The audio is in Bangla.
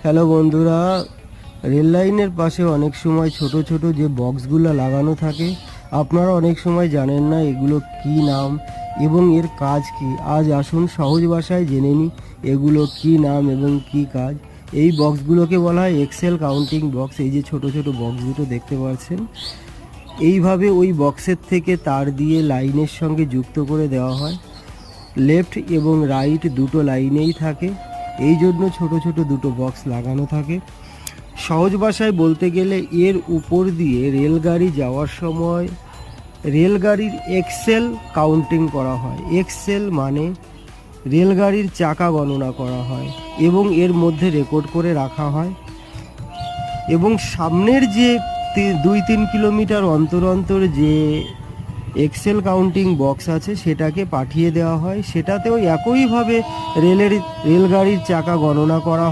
হ্যালো বন্ধুরা, রেল লাইনের পাশে অনেক সময় ছোট ছোট যে বক্সগুলো লাগানো থাকে, আপনারা অনেক সময় জানেন না এগুলো কি নাম এবং এর কাজ কি। আজ আসুন সহজ ভাষায় জেনে নিই এগুলো কি নাম এবং কি কাজ। এই বক্সগুলোকে বলা হয় এক্সেল কাউন্টিং বক্স। এই যে ছোট ছোট বক্স দুটো দেখতে পাচ্ছেন, এইভাবে ওই বক্সের থেকে তার দিয়ে লাইনের সঙ্গে যুক্ত করে দেওয়া হয়। লেফট এবং রাইট দুটো লাইনেই থাকে, এই জন্য ছোট ছোট দুটো বক্স লাগানো থাকে। সহজ ভাষায় বলতে গেলে এর উপর দিয়ে রেলগাড়ি যাওয়ার সময় রেলগাড়ির এক্সেল কাউন্টিং করা হয়। এক্সেল মানে রেলগাড়ির চাকা গণনা করা হয় এবং এর মধ্যে রেকর্ড করে রাখা হয়। এবং সামনের যে 2-3 কিলোমিটার অন্তর অন্তর যে এক্সেল কাউন্টিং বক্স আছে সেটাকে পাঠিয়ে দেওয়া হয়, সেটাতেও একইভাবে রেলগাড়ির চাকা গণনা করা